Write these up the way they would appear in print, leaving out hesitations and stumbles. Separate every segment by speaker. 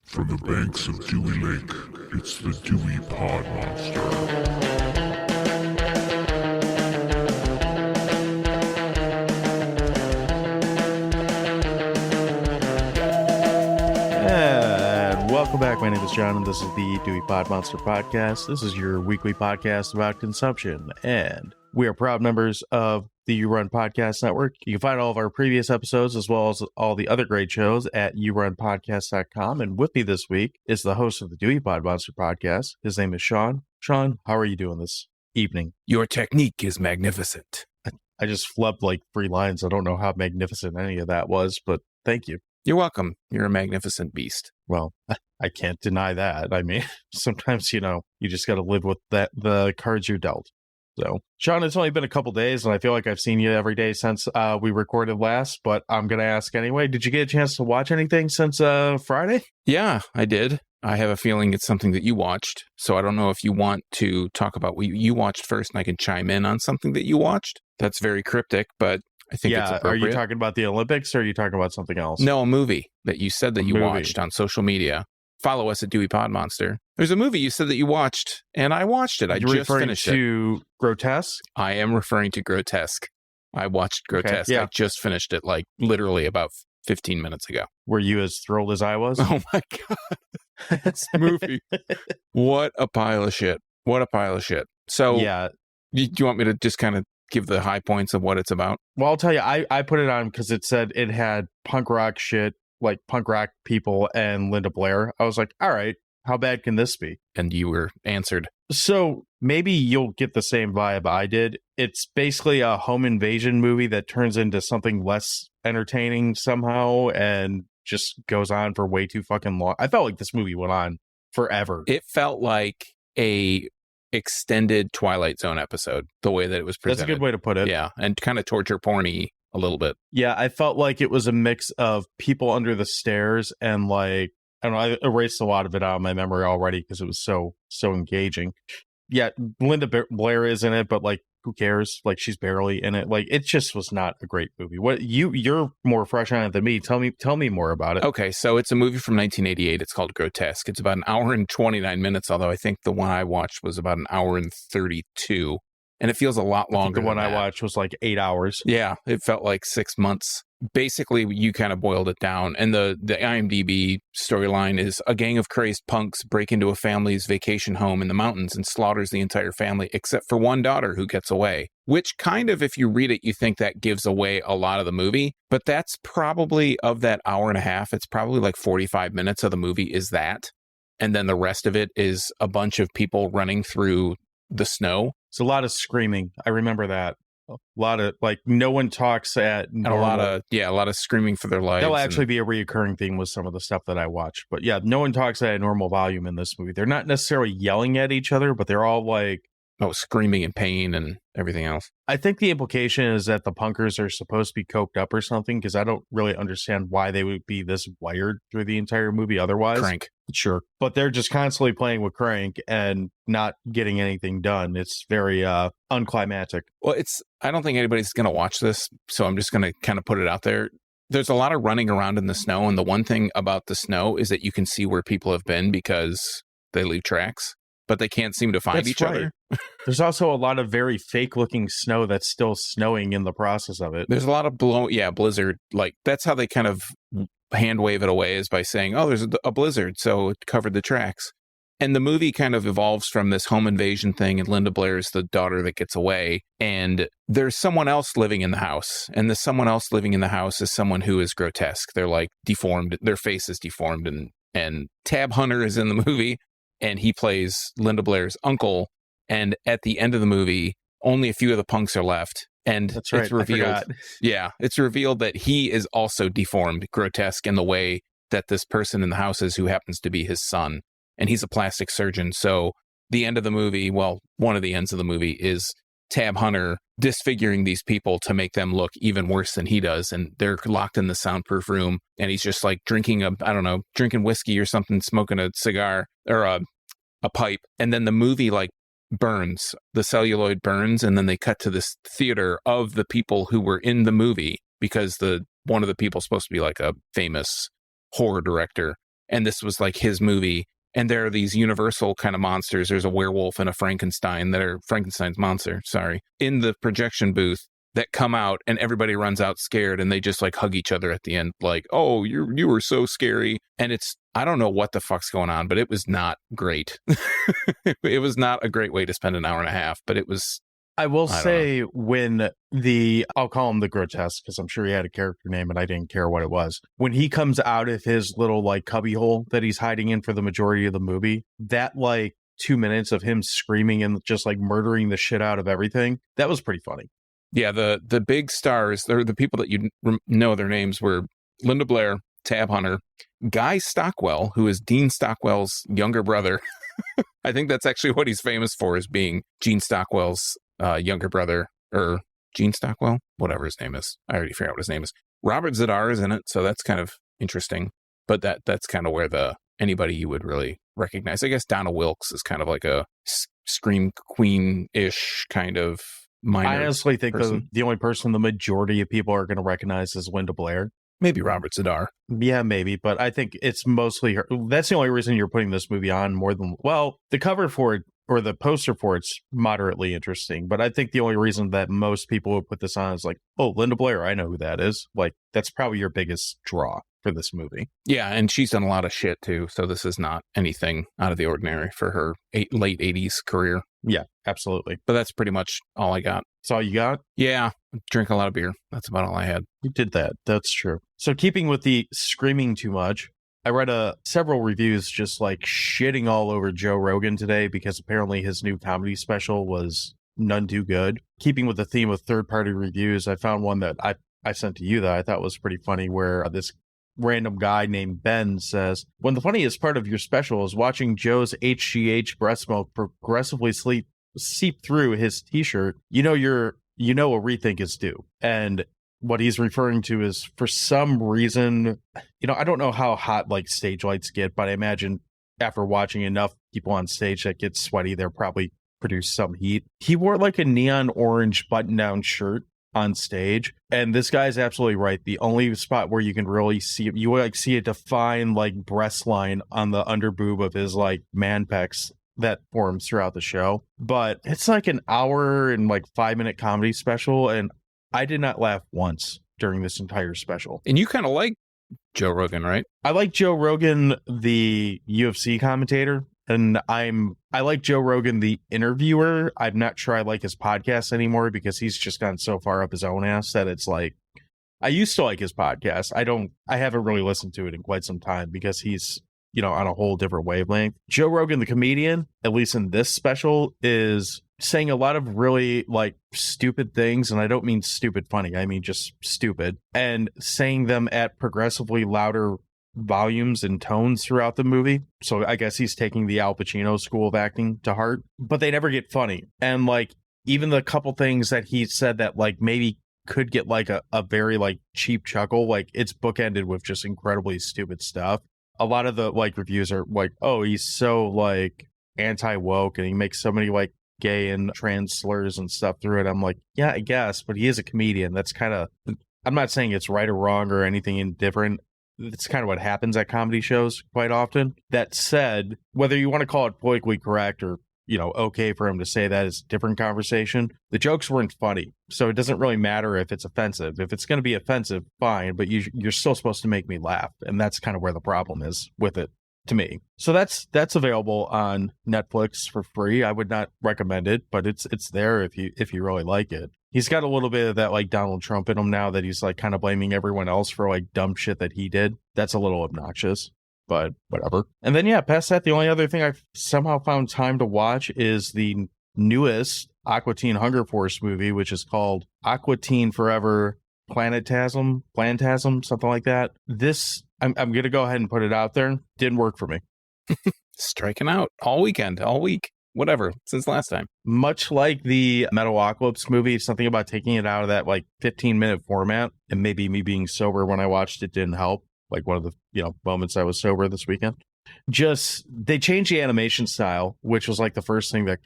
Speaker 1: From the banks of Dewey Lake, it's the Dewey Pod Monster.
Speaker 2: And welcome back. My name is John, and this is the Dewey Pod Monster Podcast. This is your weekly podcast about consumption, and we are proud members of the You Run Podcast Network. You can find all of our previous episodes as well as all the other great shows at yourunpodcast.com. And with me this week is the host of the Dewey Pod Monster Podcast. His name is Sean. Sean, how are you doing this evening?
Speaker 3: Your technique is magnificent.
Speaker 2: I just flubbed like 3 lines. I don't know how magnificent any of that was, but thank you.
Speaker 3: You're welcome. You're a magnificent beast.
Speaker 2: Well, I can't deny that. I mean, sometimes, you just got to live with the cards you're dealt. So, Sean, it's only been a couple days, and I feel like I've seen you every day since we recorded last, but I'm going to ask anyway. Did you get a chance to watch anything since Friday?
Speaker 3: Yeah, I did. I have a feeling it's something that you watched, so I don't know if you want to talk about what you watched first, and I can chime in on something that you watched. That's very cryptic, but I think it's appropriate.
Speaker 2: Are you talking about the Olympics, or are you talking about something else?
Speaker 3: No, a movie that you said that you watched on social media. Follow us at Dewey Pod Monster. There's a movie you said that you watched, and I watched it. I just finished it.
Speaker 2: You're referring to Grotesque?
Speaker 3: I am referring to Grotesque. I watched Grotesque.
Speaker 2: Okay, yeah.
Speaker 3: I just finished it, like, literally about 15 minutes ago.
Speaker 2: Were you as thrilled as I was?
Speaker 3: Oh, my God. This movie. What a pile of shit. What a pile of shit. So,
Speaker 2: yeah.
Speaker 3: Do you want me to just kind of give the high points of what it's about?
Speaker 2: Well, I'll tell you, I put it on because it said it had punk rock shit, like punk rock people and Linda Blair. I was like, all right, how bad can this be?
Speaker 3: And you were answered.
Speaker 2: So maybe you'll get the same vibe I did. It's basically a home invasion movie that turns into something less entertaining somehow and just goes on for way too fucking long. I felt like this movie went on forever.
Speaker 3: It felt like a extended Twilight Zone episode, the way that it was presented.
Speaker 2: That's a good way to put it.
Speaker 3: Yeah, and kind of torture porny a little bit.
Speaker 2: Yeah, I felt like it was a mix of People Under the Stairs and like, I don't know, I erased a lot of it out of my memory already because it was so engaging. Yeah, Linda Blair is in it, but like, who cares? Like, she's barely in it. Like, it just was not a great movie. What you're more fresh on it than me. Tell me more about it.
Speaker 3: Okay, so it's a movie from 1988. It's called Grotesque. It's about an hour and 29 minutes, although I think the one I watched was about an hour and 32. And it feels a lot longer.
Speaker 2: The one
Speaker 3: than
Speaker 2: I watched was like 8 hours.
Speaker 3: Yeah, it felt like 6 months. Basically, you kind of boiled it down. And the IMDb storyline is a gang of crazed punks break into a family's vacation home in the mountains and slaughters the entire family except for one daughter who gets away. Which kind of, if you read it, you think that gives away a lot of the movie. But that's probably, of that hour and a half, it's probably like 45 minutes of the movie is that. And then the rest of it is a bunch of people running through the snow.
Speaker 2: It's a lot of screaming. I remember that. A lot of, like, no one talks at normal.
Speaker 3: And a lot of screaming for their lives.
Speaker 2: That'll actually be a reoccurring theme with some of the stuff that I watch. But yeah, no one talks at a normal volume in this movie. They're not necessarily yelling at each other, but they're all like...
Speaker 3: screaming in pain and everything else.
Speaker 2: I think the implication is that the punkers are supposed to be coked up or something, because I don't really understand why they would be this wired through the entire movie otherwise.
Speaker 3: Crank.
Speaker 2: Sure. But they're just constantly playing with crank and not getting anything done. It's very unclimactic.
Speaker 3: Well, I don't think anybody's going to watch this, so I'm just going to kind of put it out there. There's a lot of running around in the snow, and the one thing about the snow is that you can see where people have been because they leave tracks, but they can't seem to find each other.
Speaker 2: There's also a lot of very fake-looking snow that's still snowing in the process of it.
Speaker 3: There's a lot of blizzard. Like, that's how they kind of hand wave it away, is by saying, oh, there's a blizzard, so it covered the tracks. And the movie kind of evolves from this home invasion thing, and Linda Blair is the daughter that gets away, and there's someone else living in the house, and the someone else living in the house is someone who is grotesque. They're like deformed, their face is deformed, and Tab Hunter is in the movie, and he plays Linda Blair's uncle, and at the end of the movie, only a few of the punks are left. And
Speaker 2: that's right,
Speaker 3: it's revealed. Yeah, it's revealed that he is also deformed, grotesque in the way that this person in the house is, who happens to be his son. And he's a plastic surgeon. So the end of the movie, well, one of the ends of the movie is Tab Hunter disfiguring these people to make them look even worse than he does. And they're locked in the soundproof room. And he's just like drinking whiskey or something, smoking a cigar or a pipe. And then the movie like burns, the celluloid burns, and then they cut to this theater of the people who were in the movie, because one of the people supposed to be like a famous horror director, and this was like his movie. And there are these universal kind of monsters. There's a werewolf and a Frankenstein that are Frankenstein's monster, in the projection booth that come out, and everybody runs out scared, and they just like hug each other at the end, like, oh, you were so scary. And I don't know what the fuck's going on, but it was not great. It was not a great way to spend an hour and a half, but it was.
Speaker 2: I will say when I'll call him the grotesque because I'm sure he had a character name and I didn't care what it was. When he comes out of his little like cubbyhole that he's hiding in for the majority of the movie, that like 2 minutes of him screaming and just like murdering the shit out of everything, that was pretty funny.
Speaker 3: Yeah, the big stars, they're the people that you know their names were Linda Blair, Tab Hunter, Guy Stockwell, who is Dean Stockwell's younger brother. I think that's actually what he's famous for, is being Gene Stockwell's younger brother, or Gene Stockwell, whatever his name is. I already figured out what his name is. Robert Zadar is in it, so that's kind of interesting. But that's kind of where anybody you would really recognize. I guess Donna Wilkes is kind of like a scream queen-ish kind of minor. I honestly think
Speaker 2: the only person the majority of people are going to recognize is Linda Blair.
Speaker 3: Maybe Robert Zadar.
Speaker 2: Yeah, maybe. But I think it's mostly her. That's the only reason you're putting this movie on more than, well, the cover for it or the poster for it's moderately interesting. But I think the only reason that most people would put this on is like, oh, Linda Blair, I know who that is. Like, that's probably your biggest draw for this movie.
Speaker 3: Yeah, and she's done a lot of shit too. So this is not anything out of the ordinary for her late 80s career.
Speaker 2: Yeah, absolutely.
Speaker 3: But that's pretty much all I got.
Speaker 2: That's all you got?
Speaker 3: Yeah, drink a lot of beer. That's about all I had.
Speaker 2: You did that. That's true. So keeping with the screaming too much, I read several reviews just like shitting all over Joe Rogan today because apparently his new comedy special was none too good. Keeping with the theme of third-party reviews, I found one that I sent to you that I thought was pretty funny where this random guy named Ben says, when the funniest part of your special is watching Joe's HGH breast milk progressively seep through his t-shirt, you know a rethink is due. And what he's referring to is, for some reason, I don't know how hot like stage lights get, but I imagine after watching enough people on stage that get sweaty, they'll probably produce some heat. He wore like a neon orange button-down shirt on stage, and this guy's absolutely right. The only spot where you can really see a defined like breast line on the underboob of his like man pecs that forms throughout the show. But it's like an hour and like 5-minute comedy special, and I did not laugh once during this entire special.
Speaker 3: And you kind of like Joe Rogan, right?
Speaker 2: I like Joe Rogan, the UFC commentator, and I like Joe Rogan, the interviewer. I'm not sure I like his podcast anymore because he's just gone so far up his own ass that it's like, I used to like his podcast. I haven't really listened to it in quite some time because he's, on a whole different wavelength. Joe Rogan, the comedian, at least in this special, is saying a lot of really like stupid things, and I don't mean stupid funny, I mean just stupid, and saying them at progressively louder volumes and tones throughout the movie. So I guess he's taking the Al Pacino school of acting to heart, but they never get funny. And like even the couple things that he said that like maybe could get like a very like cheap chuckle, like it's bookended with just incredibly stupid stuff. A lot of the like reviews are like, oh, he's so like anti-woke and he makes so many like gay and trans slurs and stuff through it. I'm like, yeah, I guess, but he is a comedian. That's kind of, I'm not saying it's right or wrong or anything indifferent. It's kind of what happens at comedy shows quite often. That said, whether you want to call it politically correct or, okay for him to say that is a different conversation. The jokes weren't funny, so it doesn't really matter if it's offensive. If it's going to be offensive, fine, but you're still supposed to make me laugh, and that's kind of where the problem is with it to me. So that's available on Netflix for free. I would not recommend it, but it's there if you really like it. He's got a little bit of that like Donald Trump in him now that he's like kind of blaming everyone else for like dumb shit that he did. That's a little obnoxious, but whatever. And then past that, the only other thing I've somehow found time to watch is the newest Aqua Teen Hunger Force movie, which is called Aqua Teen Forever Plantasm, something like that. This, I'm going to go ahead and put it out there. Didn't work for me.
Speaker 3: Striking out all week, whatever, since last time.
Speaker 2: Much like the Metalocalypse movie, something about taking it out of that like 15-minute format, and maybe me being sober when I watched it didn't help. Like one of the moments I was sober this weekend. Just they changed the animation style, which was like the first thing that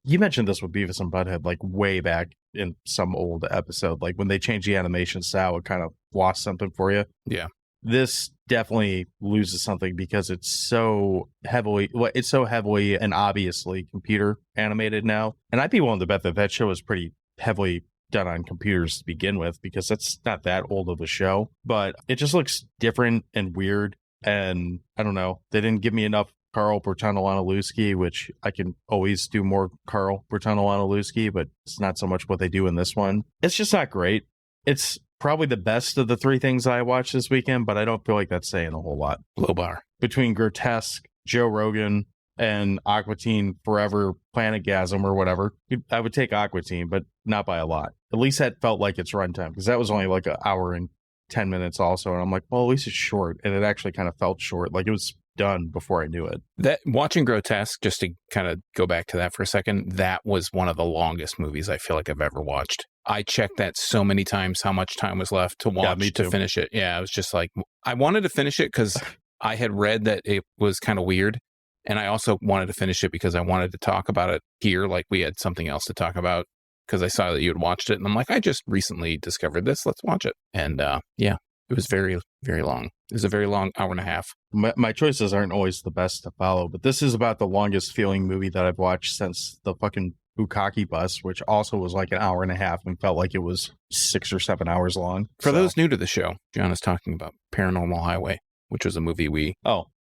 Speaker 2: you mentioned this with Beavis and Butthead like way back in some old episode. Like when they changed the animation style, it kind of lost something for you.
Speaker 3: Yeah.
Speaker 2: this definitely loses something because it's so heavily and obviously computer animated now. And I'd be willing to bet that show is pretty heavily done on computers to begin with, because that's not that old of a show, but it just looks different and weird. And I don't know, they didn't give me enough Carl Bertonelli-Luski, which I can always do more Carl Bertonelli-Luski, but it's not so much what they do in this one. It's just not great. It's probably the best of the three things I watched this weekend, but I don't feel like that's saying a whole lot.
Speaker 3: Low bar.
Speaker 2: Between Grotesque, Joe Rogan, and Aqua Teen Forever Planetgasm or whatever, I would take Aqua Teen, but not by a lot. At least that felt like its runtime, because that was only like an hour and 10 minutes also. And I'm like, well, at least it's short. And it actually kind of felt short. Like it was done before I knew it.
Speaker 3: That watching Grotesque, just to kind of go back to that for a second, that was one of the longest movies I feel like I've ever watched. I checked that so many times, how much time was left to watch to finish it. Yeah, I was just like, I wanted to finish it because I had read that it was kind of weird. And I also wanted to finish it because I wanted to talk about it here, like we had something else to talk about, because I saw that you had watched it. And I'm like, I just recently discovered this. Let's watch it. And yeah, it was very, very long. It was a very long hour and a half.
Speaker 2: My choices aren't always the best to follow, but this is about the longest feeling movie that I've watched since the fucking Bukkake Bus, which also was like an hour and a half and felt like it was 6 or 7 hours long.
Speaker 3: For those new to the show, John is talking about Paranormal Highway, which was a movie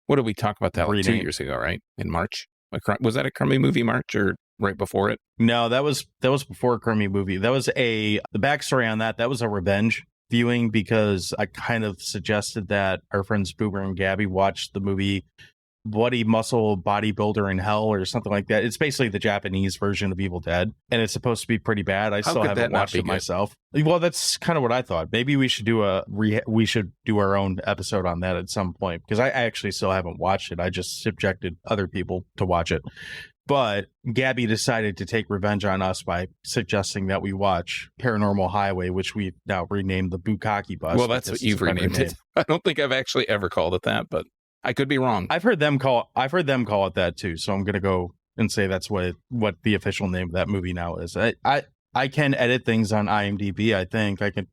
Speaker 3: what did we talk about that like 2 years ago, right? In March? Was that a crummy movie March or right before it?
Speaker 2: No, that was before a crummy movie. That was the backstory on that was a revenge viewing, because I kind of suggested that our friends Boomer and Gabby watch the movie Bloody Muscle Bodybuilder in Hell or something like that. It's basically the Japanese version of Evil Dead, and it's supposed to be pretty bad. I still haven't watched it myself. Well, that's kind of what I thought. Maybe we should do our own episode on that at some point, because I actually still haven't watched it. I just subjected other people to watch it. But Gabby decided to take revenge on us by suggesting that we watch Paranormal Highway, which we've now renamed the Bukkake Bus.
Speaker 3: Well, that's what you've renamed it. I don't think I've actually ever called it that, but I could be wrong.
Speaker 2: I've heard them call it that too. So I'm gonna go and say that's what the official name of that movie now is. I can edit things on IMDb. I think I can,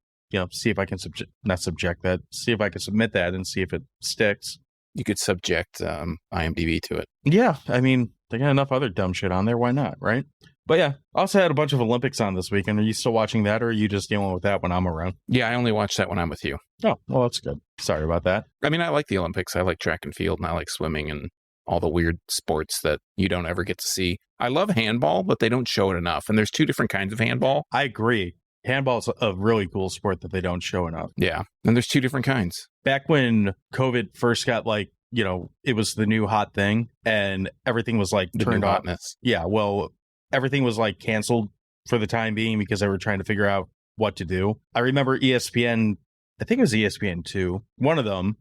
Speaker 2: see if I can see if I can submit that and see if it sticks.
Speaker 3: You could subject IMDb to it.
Speaker 2: Yeah, I mean, they got enough other dumb shit on there. Why not, right? But yeah, I also had a bunch of Olympics on this weekend. Are you still watching that, or are you just dealing with that when I'm around?
Speaker 3: Yeah, I only watch that when I'm with you.
Speaker 2: Oh, well, that's good. Sorry about that.
Speaker 3: I mean, I like the Olympics. I like track and field, and I like swimming and all the weird sports that you don't ever get to see. I love handball, but they don't show it enough. And there's two different kinds of handball.
Speaker 2: I agree. Handball is a really cool sport that they don't show enough.
Speaker 3: Yeah, and there's two different kinds.
Speaker 2: Back when COVID first got it was the new hot thing, and everything was like turned off. Yeah, well, everything was like canceled for the time being because they were trying to figure out what to do. I remember ESPN, I think it was ESPN2, one of them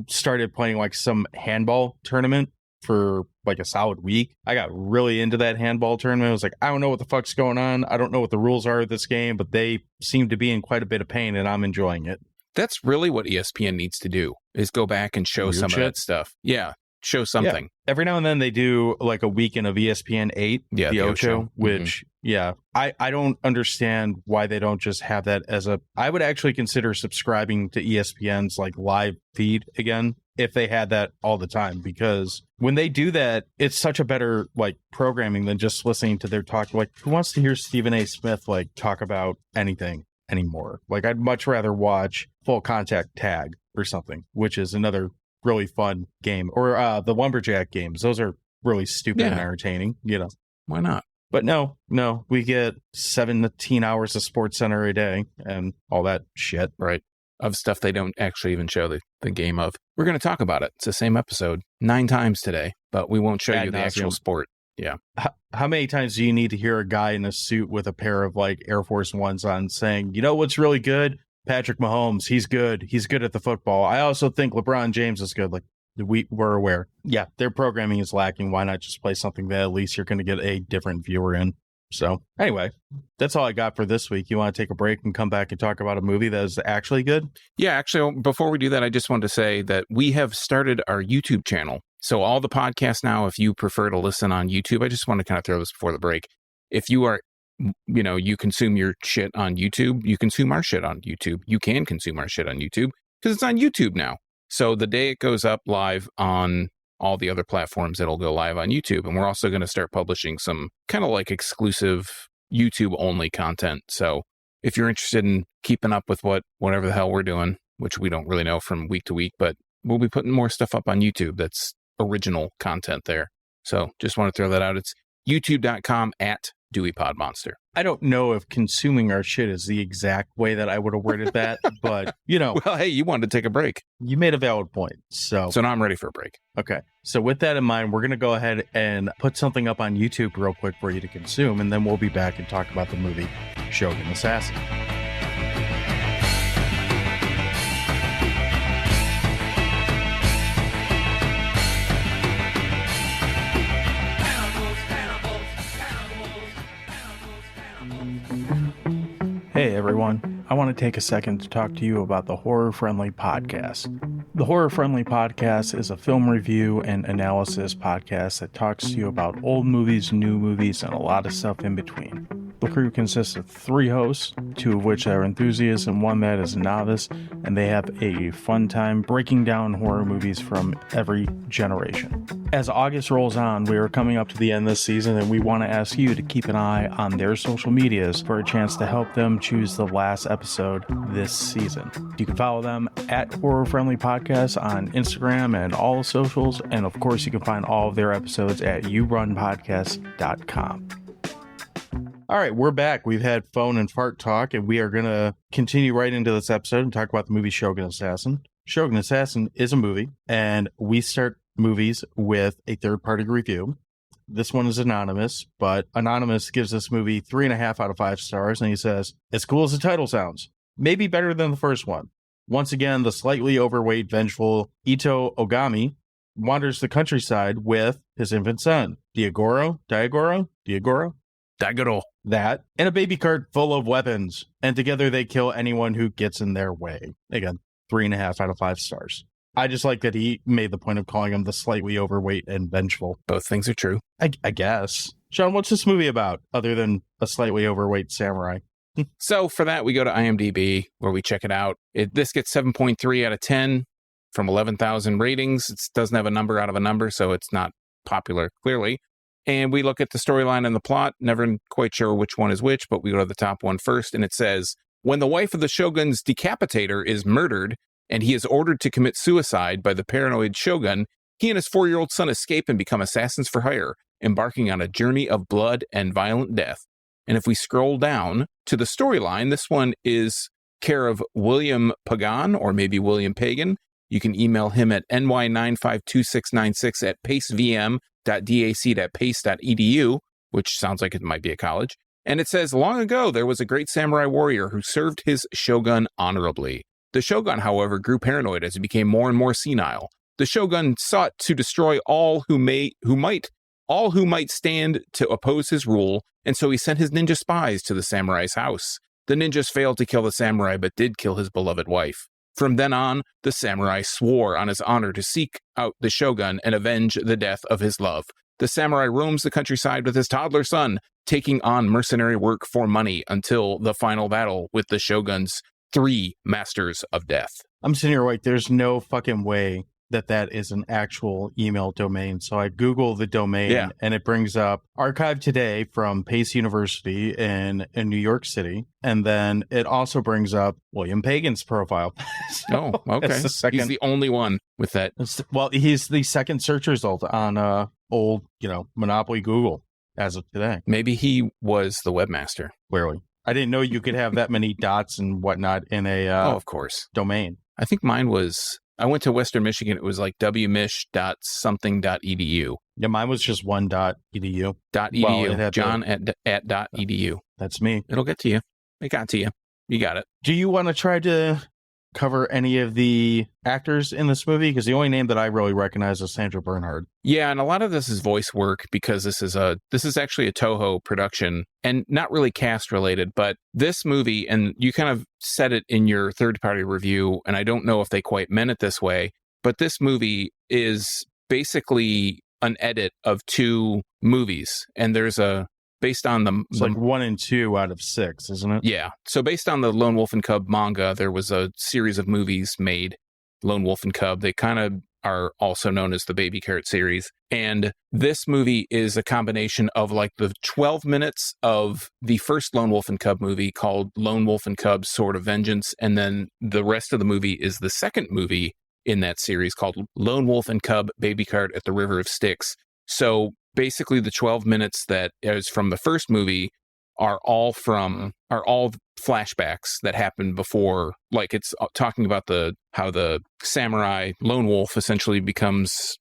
Speaker 2: started playing like some handball tournament for like a solid week. I got really into that handball tournament. I was like, I don't know what the fuck's going on. I don't know what the rules are of this game, but they seem to be in quite a bit of pain, and I'm enjoying it.
Speaker 3: That's really what ESPN needs to do, is go back and show some of that stuff. Yeah, show something.
Speaker 2: Yeah. Every now and then they do like a weekend of ESPN 8, the Ocho, which, I don't understand why they don't just have that as I would actually consider subscribing to ESPN's like live feed again if they had that all the time, because when they do that, it's such a better like programming than just listening to their talk. Like, who wants to hear Stephen A. Smith like talk about anything anymore? Like, I'd much rather watch Full Contact Tag or something, which is another really fun game, or the Lumberjack games. Those are really stupid and entertaining,
Speaker 3: Why not?
Speaker 2: But no, we get 17 hours of Sports Center a day and all that shit.
Speaker 3: Right. Of stuff they don't actually even show the game of. We're going to talk about it. It's the same episode 9 times today, but we won't show you the actual sport. Yeah.
Speaker 2: How many times do you need to hear a guy in a suit with a pair of like Air Force Ones on saying, you know what's really good? Patrick Mahomes. He's good. He's good at the football. I also think LeBron James is good. Like, we're aware. Yeah, their programming is lacking. Why not just play something that at least you're going to get a different viewer in? So anyway, that's all I got for this week. You want to take a break and come back and talk about a movie that is actually good?
Speaker 3: Yeah, actually, before we do that, I just wanted to say that we have started our YouTube channel. So all the podcasts now, if you prefer to listen on YouTube, I just want to kind of throw this before the break. If you are, you consume your shit on YouTube, you consume our shit on YouTube. You can consume our shit on YouTube because it's on YouTube now. So the day it goes up live on all the other platforms, it'll go live on YouTube. And we're also going to start publishing some kind of like exclusive YouTube only content. So if you're interested in keeping up with whatever the hell we're doing, which we don't really know from week to week, but we'll be putting more stuff up on YouTube that's original content there. So just want to throw that out. It's youtube.com/DeweyPodMonster.
Speaker 2: I don't know if consuming our shit is the exact way that I would have worded that, but,
Speaker 3: Well, hey, you wanted to take a break.
Speaker 2: you made a valid point. So
Speaker 3: So now I'm ready for a break.
Speaker 2: okay. So with that in mind, we're going to go ahead and put something up on YouTube real quick for you to consume, and then we'll be back and talk about the movie Shogun Assassin.
Speaker 4: Hey everyone, I want to take a second to talk to you about the Horror Friendly Podcast. The Horror Friendly Podcast is a film review and analysis podcast that talks to you about old movies, new movies, and a lot of stuff in between. The crew consists of 3 hosts, 2 of which are enthusiasts and 1 that is a novice, and they have a fun time breaking down horror movies from every generation. As August rolls on, we are coming up to the end of this season, and we want to ask you to keep an eye on their social medias for a chance to help them choose the last episode this season. You can follow them at Horror Friendly Podcast on Instagram and all the socials, and of course you can find all of their episodes at yourunpodcast.com.
Speaker 2: All right, we're back. We've had phone and fart talk, and we are going to continue right into this episode and talk about the movie Shogun Assassin. Shogun Assassin is a movie, and we start movies with a third-party review. This one is anonymous, but Anonymous gives this movie 3.5 out of 5 stars, and he says, as cool as the title sounds, maybe better than the first one. Once again, the slightly overweight, vengeful Ito Ogami wanders the countryside with his infant son, Diagoro,
Speaker 3: Dagoro.
Speaker 2: that, and a baby cart full of weapons, and together they kill anyone who gets in their way. Again, 3.5 out of 5 stars. I just like that he made the point of calling him the slightly overweight and vengeful.
Speaker 3: Both things are true.
Speaker 2: I guess. Sean, what's this movie about, other than a slightly overweight samurai?
Speaker 3: So for that, we go to IMDb where we check it out. This gets 7.3 out of 10 from 11,000 ratings. It doesn't have a number out of a number, so it's not popular, clearly. And we look at the storyline and the plot, never quite sure which one is which, but we go to the top one first, and it says, when the wife of the shogun's decapitator is murdered, and he is ordered to commit suicide by the paranoid shogun, he and his 4-year-old son escape and become assassins for hire, embarking on a journey of blood and violent death. And if we scroll down to the storyline, this one is care of William Pagan, or maybe William Pagan. You can email him at ny952696 at pacevm.dac.pace.edu, which sounds like it might be a college. And it says, long ago, there was a great samurai warrior who served his shogun honorably. The shogun, however, grew paranoid as he became more and more senile. The shogun sought to destroy all who might stand to oppose his rule, and so he sent his ninja spies to the samurai's house. The ninjas failed to kill the samurai, but did kill his beloved wife. From then on, the samurai swore on his honor to seek out the shogun and avenge the death of his love. The samurai roams the countryside with his toddler son, taking on mercenary work for money until the final battle with the shogun's 3 masters of death.
Speaker 2: I'm sitting here like, there's no fucking way that is an actual email domain. So I Google the domain, and it brings up Archive Today from Pace University in New York City. And then it also brings up William Pagan's profile.
Speaker 3: So okay. He's the only one with that.
Speaker 2: Well, he's the second search result on old, Monopoly Google as of today.
Speaker 3: Maybe he was the webmaster.
Speaker 2: Clearly. I didn't know you could have that many dots and whatnot in a
Speaker 3: of course,
Speaker 2: domain.
Speaker 3: I think mine was, I went to Western Michigan. It was like wmish.something.edu.
Speaker 2: Yeah, mine was just one .edu.
Speaker 3: .edu. John at .edu.
Speaker 2: That's me.
Speaker 3: It'll get to you. It got to you. You got it.
Speaker 2: Do you want to try to cover any of the actors in this movie? Because the only name that I really recognize is Sandra Bernhard.
Speaker 3: Yeah, and a lot of this is voice work because this is actually a Toho production and not really cast related, but this movie, and you kind of said it in your third-party review, and I don't know if they quite meant it this way, but this movie is basically an edit of 2 movies, and there's based on
Speaker 2: it's like 1 and 2 out of 6, isn't it?
Speaker 3: Yeah. So based on the Lone Wolf and Cub manga, there was a series of movies made Lone Wolf and Cub. They kind of are also known as the Baby Carrot series. And this movie is a combination of like the 12 minutes of the first Lone Wolf and Cub movie called Lone Wolf and Cub Sword of Vengeance. And then the rest of the movie is the second movie in that series called Lone Wolf and Cub Baby Carrot at the River of Styx. So basically the 12 minutes that is from the first movie are all flashbacks that happened before. Like it's talking about how the samurai lone wolf essentially becomes,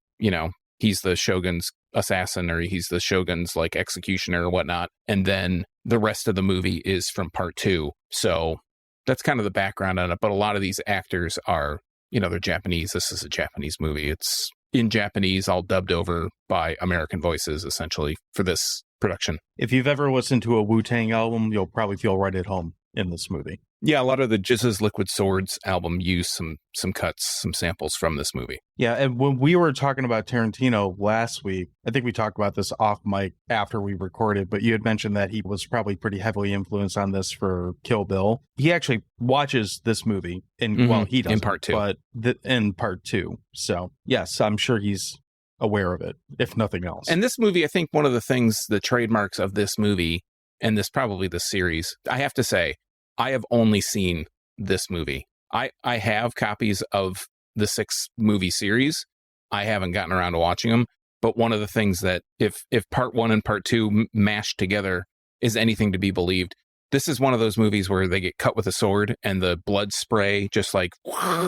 Speaker 3: he's the shogun's assassin, or he's the shogun's like executioner or whatnot. And then the rest of the movie is from part 2. So that's kind of the background on it. But a lot of these actors are, they're Japanese. This is a Japanese movie. It's in Japanese, all dubbed over by American voices, essentially, for this production.
Speaker 2: If you've ever listened to a Wu-Tang album, you'll probably feel right at home in this movie.
Speaker 3: Yeah, a lot of the Jizz's Liquid Swords album used some cuts, some samples from this movie.
Speaker 2: Yeah, and when we were talking about Tarantino last week, I think we talked about this off mic after we recorded, but you had mentioned that he was probably pretty heavily influenced on this for Kill Bill. He actually watches this movie, he does
Speaker 3: in part 2.
Speaker 2: But in part 2. So, yes, I'm sure he's aware of it, if nothing else.
Speaker 3: And this movie, I think one of the things, the trademarks of this movie, and this series, I have to say, I have only seen this movie. I have copies of the 6 movie series. I haven't gotten around to watching them. But one of the things that if part 1 and part 2 mashed together is anything to be believed, this is one of those movies where they get cut with a sword and the blood spray just like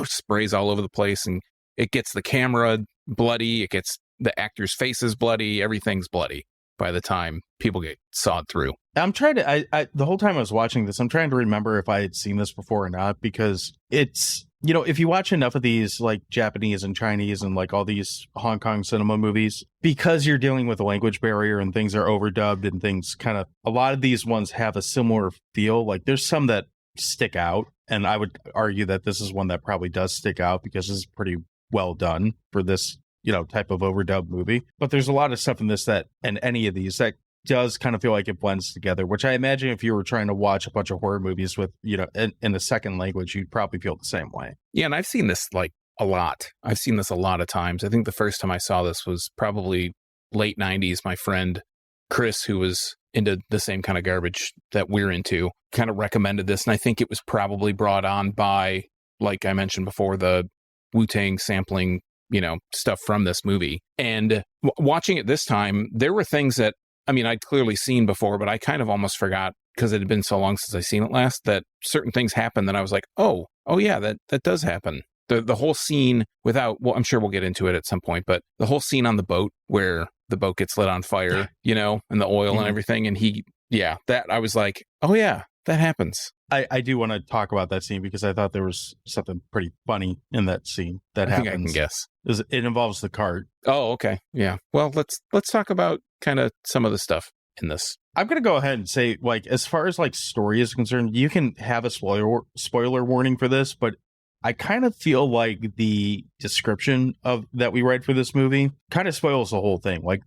Speaker 3: sprays all over the place, and it gets the camera bloody. It gets the actors' faces bloody. Everything's bloody by the time people get sawed through.
Speaker 2: I'm trying to, the whole time I was watching this, I'm trying to remember if I had seen this before or not, because it's, if you watch enough of these like Japanese and Chinese and like all these Hong Kong cinema movies, because you're dealing with a language barrier and things are overdubbed and things a lot of these ones have a similar feel. Like there's some that stick out, and I would argue that this is one that probably does stick out because it's pretty well done for this, type of overdub movie. But there's a lot of stuff in this and any of these that does kind of feel like it blends together, which I imagine if you were trying to watch a bunch of horror movies with, in a second language, you'd probably feel the same way.
Speaker 3: Yeah, and I've seen this like a lot. I've seen this a lot of times. I think the first time I saw this was probably late 90s. My friend Chris, who was into the same kind of garbage that we're into, kind of recommended this. And I think it was probably brought on by, like I mentioned before, the Wu-Tang sampling, stuff from this movie. And watching it this time, there were things that, I'd clearly seen before, but I kind of almost forgot because it had been so long since I seen it last, that certain things happened that I was like, oh yeah, that does happen. The whole scene I'm sure we'll get into it at some point, but the whole scene on the boat where the boat gets lit on fire, and the oil and everything. And that I was like, oh yeah, that happens.
Speaker 2: I do want to talk about that scene because I thought there was something pretty funny in that scene that
Speaker 3: I
Speaker 2: happens.
Speaker 3: think I can guess.
Speaker 2: It involves the cart.
Speaker 3: Oh, okay. Yeah. Well, let's talk about kind of some of the stuff in this.
Speaker 2: I'm going to go ahead and say, like, as far as like story is concerned, you can have a spoiler warning for this, but I kind of feel like the description of that we read for this movie kind of spoils the whole thing. Like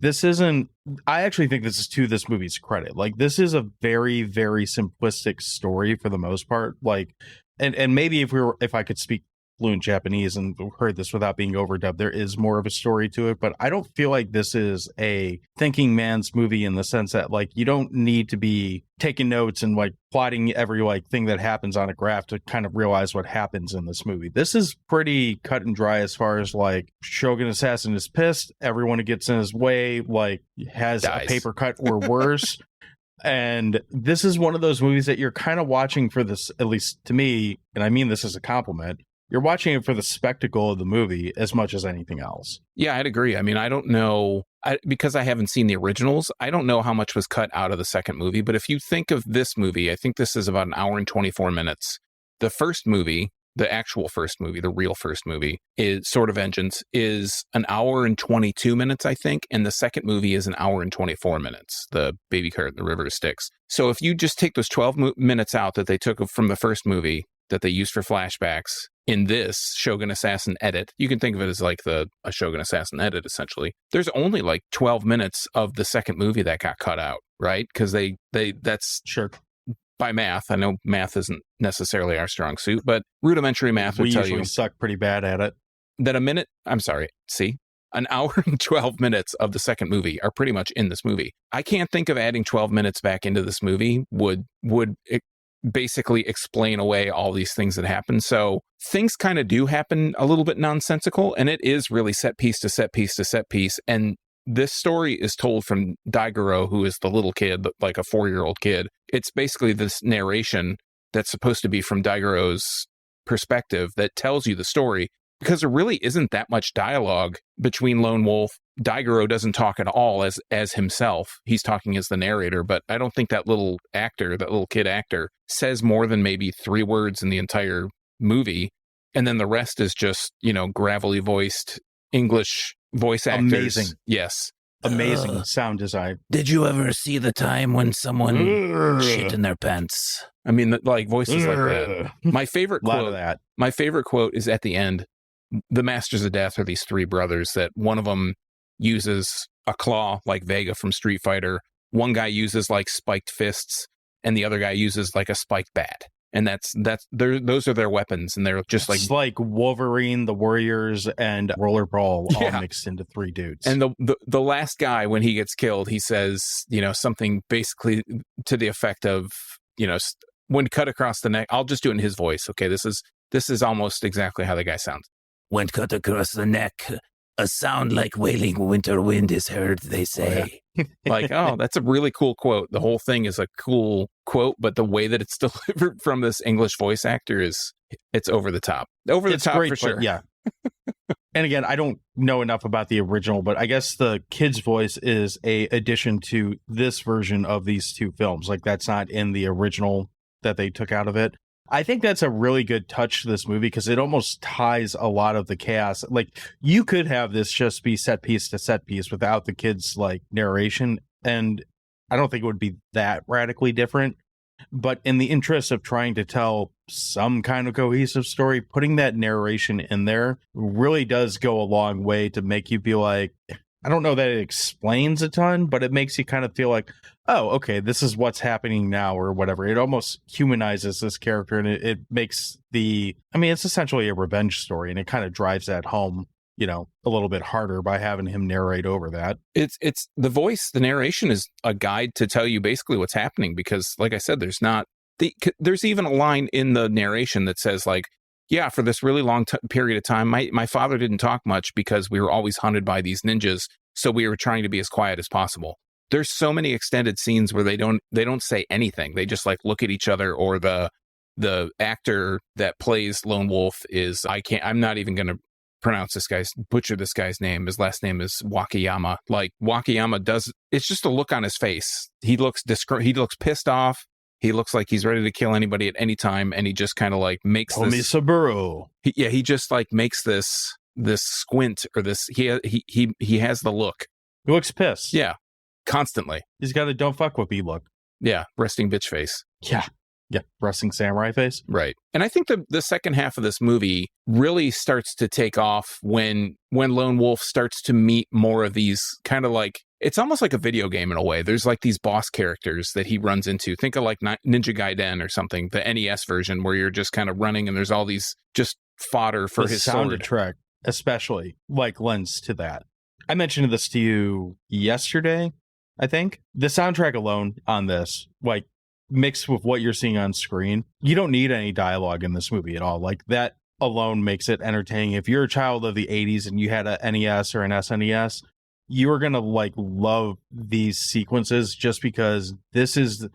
Speaker 2: I actually think this is to this movie's credit. Like this is a very, very simplistic story for the most part. Like, and maybe if I could speak fluent Japanese and heard this without being overdubbed, there is more of a story to it, but I don't feel like this is a thinking man's movie in the sense that like you don't need to be taking notes and like plotting every like thing that happens on a graph to kind of realize what happens in this movie. This is pretty cut and dry as far as like Shogun Assassin is pissed, everyone who gets in his way like has
Speaker 3: dies.
Speaker 2: A paper cut or worse. And this is one of those movies that you're kind of watching for this, at least to me, and I mean this as a compliment, you're watching it for the spectacle of the movie as much as anything else.
Speaker 3: Yeah, I'd agree. I don't know, because I haven't seen the originals, I don't know how much was cut out of the second movie. But if you think of this movie, I think this is about an hour and 24 minutes. The first movie, the actual first movie, the real first movie, is Sword of Vengeance, is an hour and 22 minutes, I think. And the second movie is an hour and 24 minutes, the Baby Carrot, the River of Styx. So if you just take those 12 minutes out that they took from the first movie that they used for flashbacks, in this Shogun Assassin edit, you can think of it as like a Shogun Assassin edit, essentially. There's only like 12 minutes of the second movie that got cut out, right? Because that's
Speaker 2: sure.
Speaker 3: by math. I know math isn't necessarily our strong suit, but rudimentary math would
Speaker 2: We
Speaker 3: tell
Speaker 2: usually
Speaker 3: you
Speaker 2: suck pretty bad at it.
Speaker 3: that an hour and 12 minutes of the second movie are pretty much in this movie. I can't think of adding 12 minutes back into this movie would basically explain away all these things that happen. So things kind of do happen a little bit nonsensical, and it is really set piece to set piece to set piece. And this story is told from Daigoro, who is the little kid, like a 4-year-old kid. It's basically this narration that's supposed to be from Daigoro's perspective that tells you the story, because there really isn't that much dialogue between Lone Wolf. Daigoro doesn't talk at all as himself. He's talking as the narrator, but I don't think that little kid actor, says more than maybe 3 words in the entire movie. And then the rest is just, gravelly voiced English voice actors. Amazing. Yes.
Speaker 2: Amazing sound design.
Speaker 5: Did you ever see the time when someone shit in their pants?
Speaker 3: I mean, like voices like that. My favorite quote.
Speaker 2: A lot of that.
Speaker 3: My favorite quote is at the end. The Masters of Death are these 3 brothers that one of them uses a claw like Vega from Street Fighter. One guy uses like spiked fists, and the other guy uses like a spiked bat. And those are their weapons, and they're just like
Speaker 2: it's like Wolverine, the Warriors, and Rollerball all mixed into 3 dudes.
Speaker 3: And the last guy, when he gets killed, he says, something basically to the effect of, when cut across the neck. I'll just do it in his voice. Okay, this is almost exactly how the guy sounds.
Speaker 5: When cut across the neck, a sound like wailing winter wind is heard, they say.
Speaker 3: Like, oh, that's a really cool quote. The whole thing is a cool quote, but the way that it's delivered from this English voice actor it's over the top. Over the top, great, for sure.
Speaker 2: Yeah. And again, I don't know enough about the original, but I guess the kid's voice is a addition to this version of these 2 films. Like, that's not in the original that they took out of it. I think that's a really good touch to this movie, because it almost ties a lot of the chaos. Like, you could have this just be set piece to set piece without the kids' like narration, and I don't think it would be that radically different. But in the interest of trying to tell some kind of cohesive story, putting that narration in there really does go a long way to make you feel like, I don't know that it explains a ton, but it makes you kind of feel like, oh, okay, this is what's happening now or whatever. It almost humanizes this character, and it makes it's essentially a revenge story, and it kind of drives that home, a little bit harder by having him narrate over that.
Speaker 3: It's the voice, the narration is a guide to tell you basically what's happening, because like I said, there's even a line in the narration that says like, yeah, for this really long period of time, my father didn't talk much because we were always hunted by these ninjas. So we were trying to be as quiet as possible. There's so many extended scenes where they don't say anything. They just like look at each other, or the actor that plays Lone Wolf I'm not even going to butcher this guy's name. His last name is Wakayama. Like, Wakayama it's just a look on his face. He looks pissed off. He looks like he's ready to kill anybody at any time, and he just kind of like makes this.
Speaker 2: Saburo.
Speaker 3: He just like makes this squint, or this. He has the look.
Speaker 2: He looks pissed.
Speaker 3: Yeah, constantly.
Speaker 2: He's got a don't fuck with me look.
Speaker 3: Yeah, resting bitch face.
Speaker 2: Yeah, resting samurai face.
Speaker 3: Right. And I think the second half of this movie really starts to take off when Lone Wolf starts to meet more of these kind of like, it's almost like a video game in a way. There's like these boss characters that he runs into. Think of like Ninja Gaiden or something, the NES version, where you're just kind of running and there's all these just fodder for his
Speaker 2: soundtrack, especially like lends to that. I mentioned this to you yesterday, I think. The soundtrack alone on this, like, mixed with what you're seeing on screen, you don't need any dialogue in this movie at all. Like, that alone makes it entertaining. If you're a child of the 80s and you had a NES or an SNES, you are going to like love these sequences, just because this is,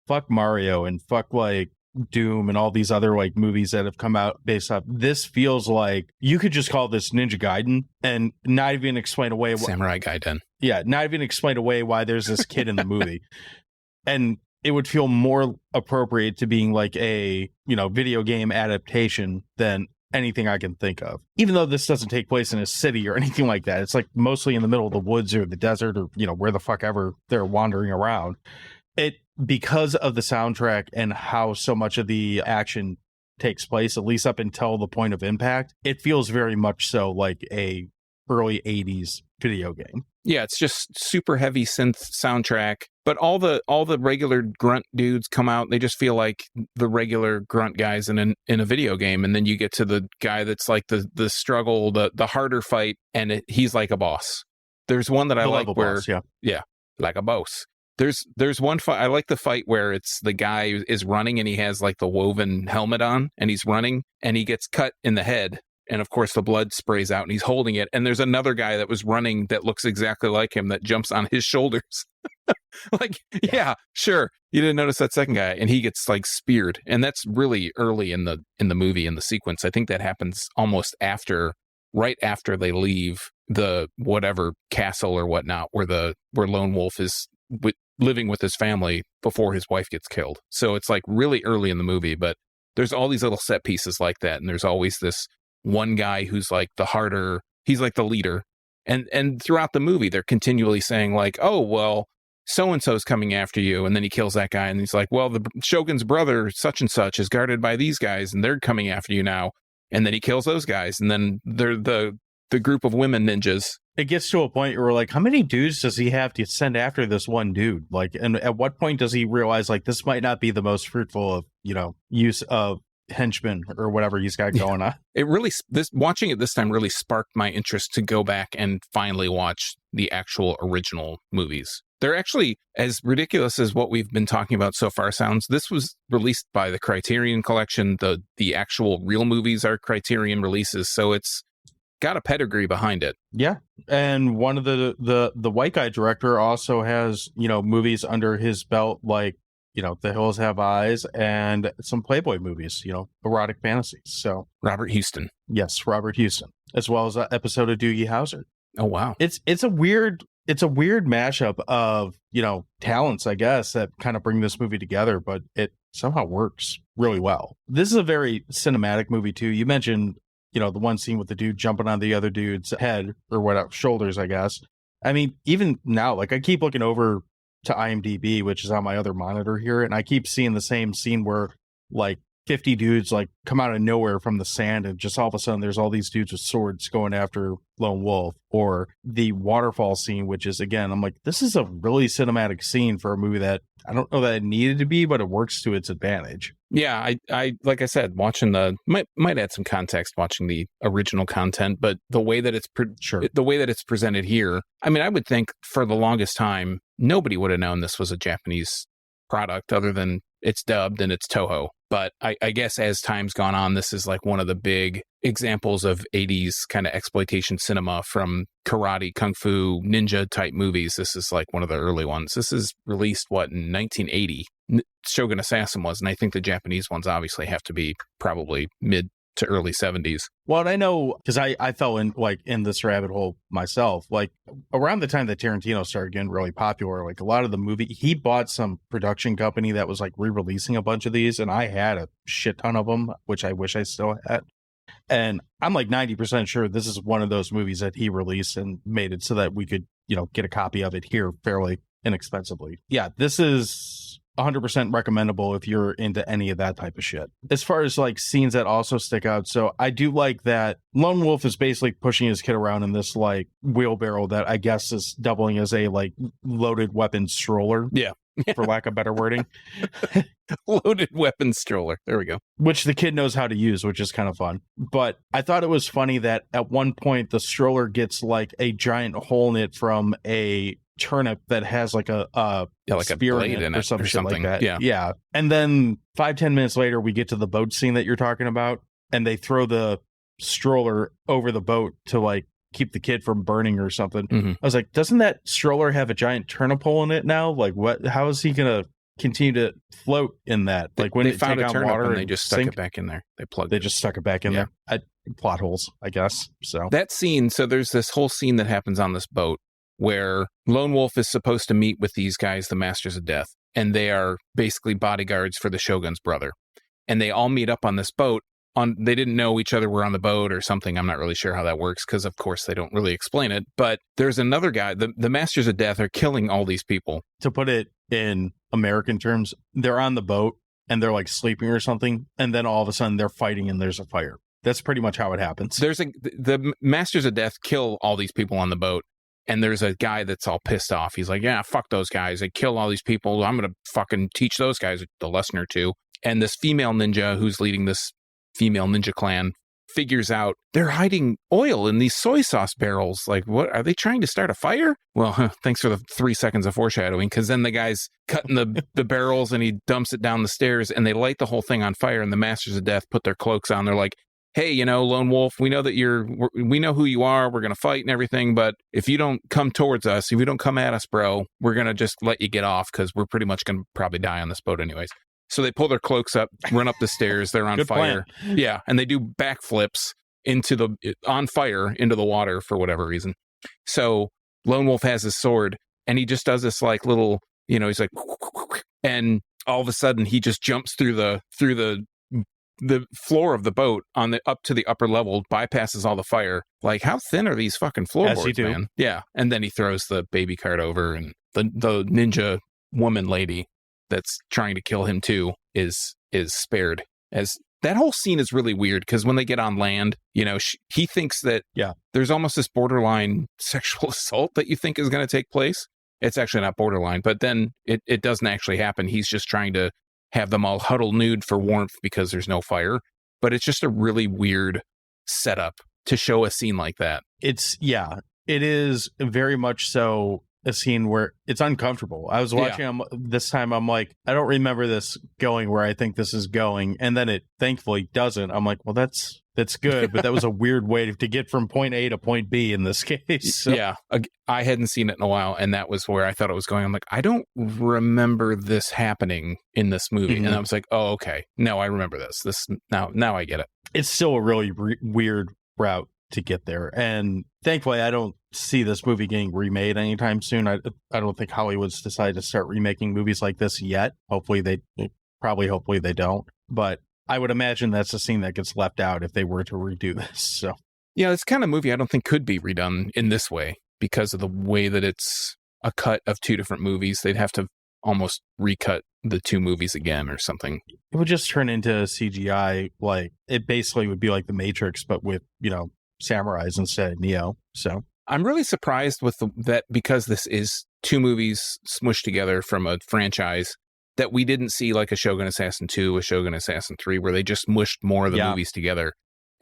Speaker 2: fuck Mario and fuck like Doom and all these other like movies that have come out based off. This feels like you could just call this Ninja Gaiden and not even explain away
Speaker 3: Samurai Gaiden.
Speaker 2: Yeah, not even explain away why there's this kid in the movie. And it would feel more appropriate to being like a, video game adaptation than anything I can think of. Even though this doesn't take place in a city or anything like that. It's like mostly in the middle of the woods or the desert or, where the fuck ever they're wandering around. Because of the soundtrack and how so much of the action takes place, at least up until the point of impact, it feels very much so like a early 80s video game.
Speaker 3: Yeah, it's just super heavy synth soundtrack. But all the regular grunt dudes come out. They just feel like the regular grunt guys in a video game, and then you get to the guy that's like the struggle, the harder fight, and he's like a boss. There's one that I like where
Speaker 2: boss,
Speaker 3: like a boss. There's one fight I like, the fight where it's the guy is running and he has like the woven helmet on and he's running and he gets cut in the head. And of course, the blood sprays out and he's holding it. And there's another guy that was running that looks exactly like him that jumps on his shoulders. Like, yeah, sure. You didn't notice that second guy. And he gets like speared. And that's really early in the movie, in the sequence. I think that happens almost right after they leave the whatever castle or whatnot, where Lone Wolf is living with his family before his wife gets killed. So it's like really early in the movie. But there's all these little set pieces like that. And there's always this one guy who's like the harder, he's like the leader. And throughout the movie, they're continually saying like, oh, well, so-and-so's coming after you. And then he kills that guy. And he's like, well, the Shogun's brother, such and such, is guarded by these guys and they're coming after you now. And then he kills those guys. And then they're the group of women ninjas.
Speaker 2: It gets to a point where like, how many dudes does he have to send after this one dude? Like, and at what point does he realize like this might not be the most fruitful of, use of henchmen or whatever he's got going on?
Speaker 3: It really, watching it this time really sparked my interest to go back and finally watch the actual original movies. They're actually, as ridiculous as what we've been talking about so far sounds, this was released by the Criterion Collection. The actual real movies are Criterion releases, so it's got a pedigree behind it.
Speaker 2: Yeah. And one of the white guy director also has, movies under his belt, like, The Hills Have Eyes and some Playboy movies, erotic fantasies. So
Speaker 3: Robert Houston.
Speaker 2: Yes, Robert Houston, as well as an episode of Doogie Howser.
Speaker 3: Oh, wow.
Speaker 2: It's a weird mashup of, talents, I guess, that kind of bring this movie together, but it somehow works really well. This is a very cinematic movie too. You mentioned, the one scene with the dude jumping on the other dude's head or whatever, shoulders, I guess. I mean, even now, like I keep looking over to IMDb, which is on my other monitor here, and I keep seeing the same scene where like 50 dudes like come out of nowhere from the sand, and just all of a sudden there's all these dudes with swords going after Lone Wolf. Or the waterfall scene, which is, again, I'm like, this is a really cinematic scene for a movie that I don't know that it needed to be, but it works to its advantage.
Speaker 3: Yeah, I like I said, watching might add some context watching the original content, but the way that it's presented here, I mean, I would think for the longest time nobody would have known this was a Japanese product other than it's dubbed and it's Toho. But I guess as time's gone on, this is like one of the big examples of 80s kind of exploitation cinema from karate, kung fu, ninja type movies. This is like one of the early ones. This is released, in 1980? Shogun Assassin was, and I think the Japanese ones obviously have to be probably mid to early 70s.
Speaker 2: Well, and I know, because I fell in this rabbit hole myself, like around the time that Tarantino started getting really popular, like a lot of the movie, he bought some production company that was like re-releasing a bunch of these, and I had a shit ton of them, which I wish I still had. And I'm like 90% sure this is one of those movies that he released and made it so that we could, get a copy of it here fairly inexpensively. Yeah, this is 100% recommendable if you're into any of that type of shit. As far as like scenes that also stick out, so I do like that Lone Wolf is basically pushing his kid around in this like wheelbarrow that I guess is doubling as a like loaded weapon stroller.
Speaker 3: Yeah.
Speaker 2: For lack of better wording.
Speaker 3: Loaded weapon stroller. There we go.
Speaker 2: Which the kid knows how to use, which is kind of fun. But I thought it was funny that at one point the stroller gets like a giant hole in it from a turnip that has like a spear
Speaker 3: blade
Speaker 2: in it or something like that.
Speaker 3: Yeah.
Speaker 2: And then 5-10 minutes later, we get to the boat scene that you're talking about, and they throw the stroller over the boat to like keep the kid from burning or something.
Speaker 3: Mm-hmm.
Speaker 2: I was like, doesn't that stroller have a giant turnip hole in it now? Like, what? How is he gonna continue to float in that? Like, when
Speaker 3: they
Speaker 2: it
Speaker 3: found
Speaker 2: take
Speaker 3: a
Speaker 2: on
Speaker 3: turnip
Speaker 2: water
Speaker 3: and they just stuck
Speaker 2: sink?
Speaker 3: it back in there. They
Speaker 2: just stuck it back in there. Plot holes, I guess. So
Speaker 3: that scene. So there's this whole scene that happens on this boat where Lone Wolf is supposed to meet with these guys, the Masters of Death, and they are basically bodyguards for the Shogun's brother. And they all meet up on this boat. They didn't know each other were on the boat or something. I'm not really sure how that works because, of course, they don't really explain it. But there's another guy. The Masters of Death are killing all these people.
Speaker 2: To put it in American terms, they're on the boat and they're like sleeping or something. And then all of a sudden they're fighting and there's a fire. That's pretty much how it happens.
Speaker 3: The Masters of Death kill all these people on the boat. And there's a guy that's all pissed off. He's like, yeah, fuck those guys. They kill all these people. I'm going to fucking teach those guys the lesson or two. And this female ninja who's leading this female ninja clan figures out they're hiding oil in these soy sauce barrels. Like, what? Are they trying to start a fire? Well, thanks for the 3 seconds of foreshadowing, because then the guy's cutting the barrels and he dumps it down the stairs and they light the whole thing on fire, and the Masters of Death put their cloaks on. They're like, hey, Lone Wolf, we know that we know who you are. We're going to fight and everything. But if you don't come towards us, if you don't come at us, bro, we're going to just let you get off, because we're pretty much going to probably die on this boat anyways. So they pull their cloaks up, run up the stairs. They're on
Speaker 2: Good
Speaker 3: fire.
Speaker 2: plan.
Speaker 3: Yeah. And they do backflips on fire into the water for whatever reason. So Lone Wolf has his sword and he just does this like little, he's like, and all of a sudden he just jumps through the floor of the boat up to the upper level, bypasses all the fire. Like, how thin are these fucking floorboards, man? Yeah. And then he throws the baby cart over, and the ninja woman lady that's trying to kill him too is spared. As that whole scene is really weird, because when they get on land, he thinks that there's almost this borderline sexual assault that you think is going to take place. It's actually not borderline, but then it doesn't actually happen. He's just trying to have them all huddle nude for warmth because there's no fire. But it's just a really weird setup to show a scene like that.
Speaker 2: It is very much so a scene where it's uncomfortable. I was watching them this time. I'm like, I don't remember this going where I think this is going. And then it thankfully doesn't. I'm like, well, that's good. But that was a weird way to get from point A to point B in this case. So.
Speaker 3: Yeah. I hadn't seen it in a while. And that was where I thought it was going. I'm like, I don't remember this happening in this movie. Mm-hmm. And I was like, oh, okay. No, I remember this. Now I get it.
Speaker 2: It's still a really weird route to get there. And thankfully, I don't see this movie getting remade anytime soon. I don't think Hollywood's decided to start remaking movies like this yet. Hopefully they don't. But I would imagine that's a scene that gets left out if they were to redo this. So
Speaker 3: yeah, it's kind of movie I don't think could be redone in this way, because of the way that it's a cut of two different movies. They'd have to almost recut the two movies again or something.
Speaker 2: It would just turn into CGI. Like, it basically would be like The Matrix, but with, samurais instead of Neo. So
Speaker 3: I'm really surprised with that, because this is two movies smushed together from a franchise, that we didn't see like a Shogun Assassin 2, a Shogun Assassin 3, where they just mushed more of the movies together.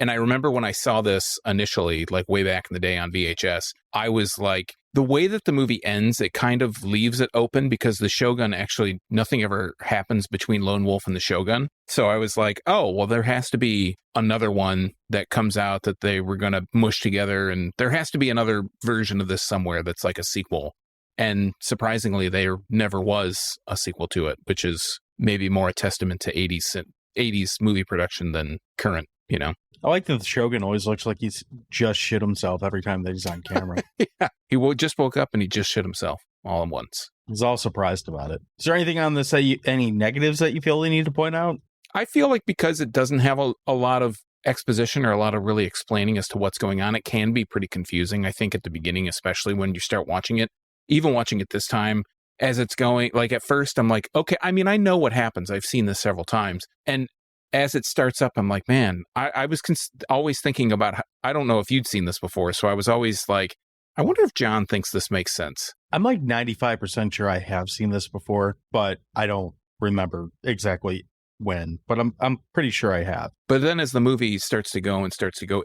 Speaker 3: And I remember when I saw this initially, like way back in the day on VHS, I was like, the way that the movie ends, it kind of leaves it open, because the Shogun actually, nothing ever happens between Lone Wolf and the Shogun. So I was like, oh, well, there has to be another one that comes out that they were going to mush together. And there has to be another version of this somewhere that's like a sequel. And surprisingly, there never was a sequel to it, which is maybe more a testament to 80s movie production than current,
Speaker 2: I like that the Shogun always looks like he's just shit himself every time that he's on camera.
Speaker 3: Yeah, he just woke up and he just shit himself all at once.
Speaker 2: He's all surprised about it. Is there anything on this, any negatives that you feel they need to point out?
Speaker 3: I feel like because it doesn't have a lot of exposition or a lot of really explaining as to what's going on, it can be pretty confusing, I think, at the beginning, especially when you start watching it. Even watching it this time, as it's going, like at first I'm like, okay, I mean, I know what happens. I've seen this several times. And as it starts up, I'm like, man, I was always thinking about, I don't know if you'd seen this before. So I was always like, I wonder if John thinks this makes sense.
Speaker 2: I'm like 95% sure I have seen this before, but I don't remember exactly when, but I'm pretty sure I have.
Speaker 3: But then as the movie starts to go,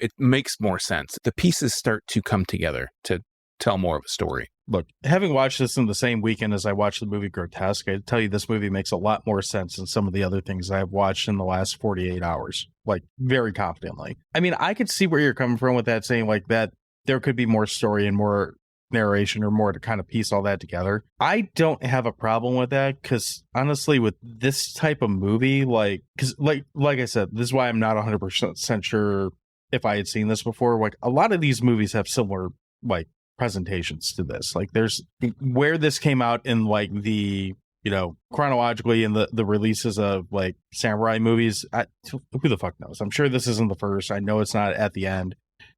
Speaker 3: it makes more sense. The pieces start to come together to tell more of a story.
Speaker 2: Look, having watched this in the same weekend as I watched the movie Grotesque, I tell you this movie makes a lot more sense than some of the other things I've watched in the last 48 hours, like very confidently. I mean, I could see where you're coming from with that, saying like that there could be more story and more narration or more to kind of piece all that together. I don't have a problem with that, because honestly, with this type of movie, like I said, this is why I'm not 100% sure if I had seen this before. Like, a lot of these movies have similar like presentations to this. Like, there's where this came out in like the chronologically in the releases of like samurai movies. Who the fuck knows? I'm sure this isn't the first. I know it's not at the end.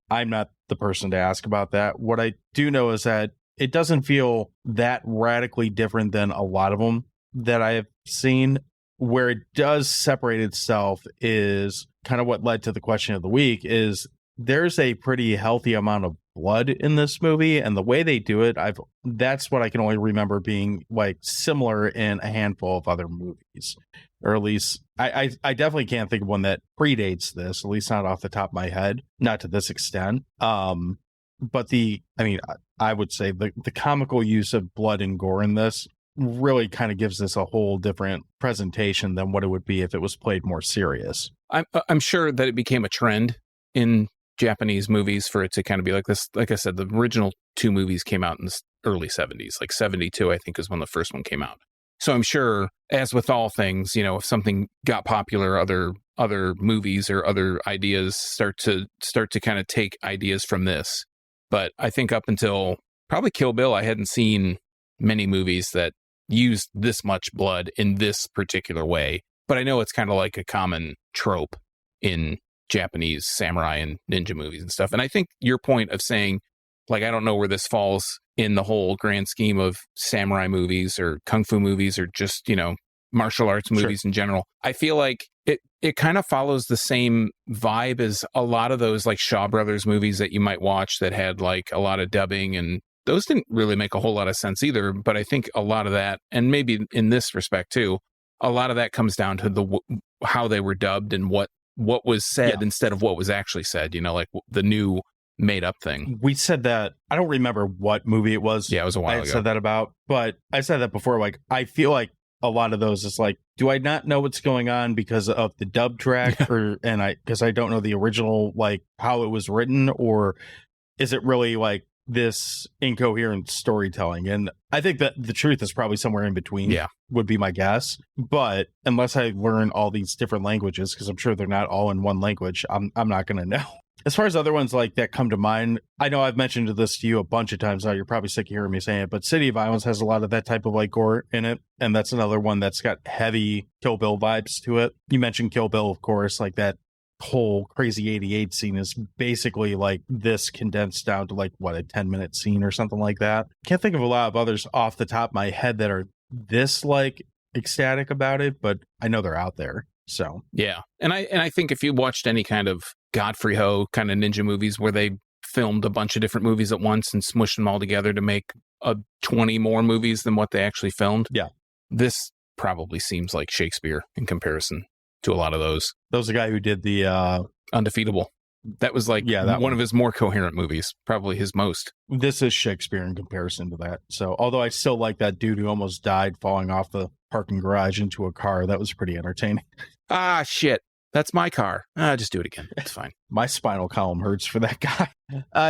Speaker 2: I'm not the person to ask about that. What I do know is that it doesn't feel that radically different than a lot of them that I have seen. Where it does separate itself is kind of what led to the question of the week, is there's a pretty healthy amount of blood in this movie, and the way they do it, that's what I can only remember being like similar in a handful of other movies. Or at least I definitely can't think of one that predates this, at least not off the top of my head, not to this extent. But I would say the comical use of blood and gore in this really kind of gives this a whole different presentation than what it would be if it was played more serious.
Speaker 3: I'm sure that it became a trend in Japanese movies for it to kind of be like this. Like I said, the original 2 movies came out in the early 70s, like 72, I think is when the first one came out. So I'm sure, as with all things, if something got popular, other movies or other ideas start to kind of take ideas from this. But I think up until probably Kill Bill, I hadn't seen many movies that used this much blood in this particular way. But I know it's kind of like a common trope in Japanese samurai and ninja movies and stuff. And I think your point of saying, like, I don't know where this falls in the whole grand scheme of samurai movies or kung fu movies or just, martial arts movies in general. I feel like it kind of follows the same vibe as a lot of those like Shaw Brothers movies that you might watch that had like a lot of dubbing, and those didn't really make a whole lot of sense either. But I think a lot of that, and maybe in this respect too, a lot of that comes down to how they were dubbed and what was said instead of what was actually said, like the new made up thing.
Speaker 2: We said that, I don't remember what movie it was.
Speaker 3: Yeah, it was a while ago.
Speaker 2: I said that about, but I said that before. Like, I feel like a lot of those is like, do I not know what's going on because of the dub track because I don't know the original, like how it was written, or is it really like this incoherent storytelling? And I think that the truth is probably somewhere in between.
Speaker 3: Yeah,
Speaker 2: would be my guess. But unless I learn all these different languages, because I'm sure they're not all in one language, I'm not going to know. As far as other ones like that come to mind, I know I've mentioned this to you a bunch of times now. You're probably sick of hearing me saying it, but City of Violence has a lot of that type of like gore in it. And that's another one that's got heavy Kill Bill vibes to it. You mentioned Kill Bill, of course, like that whole Crazy 88 scene is basically like this condensed down to like, what, a 10-minute scene or something like that. Can't think of a lot of others off the top of my head that are this like ecstatic about it, but I know they're out there. So
Speaker 3: yeah, and I think if you watched any kind of Godfrey Ho kind of ninja movies where they filmed a bunch of different movies at once and smushed them all together to make 20 more movies than what they actually filmed, this probably seems like Shakespeare in comparison to a lot of those.
Speaker 2: That was the guy who did the
Speaker 3: Undefeatable. That was like one of his more coherent movies, probably his most.
Speaker 2: This is Shakespeare in comparison to that. So although I still like that dude who almost died falling off the parking garage into a car, that was pretty entertaining.
Speaker 3: Ah, shit. That's my car. Just do it again. It's fine.
Speaker 2: My spinal column hurts for that guy.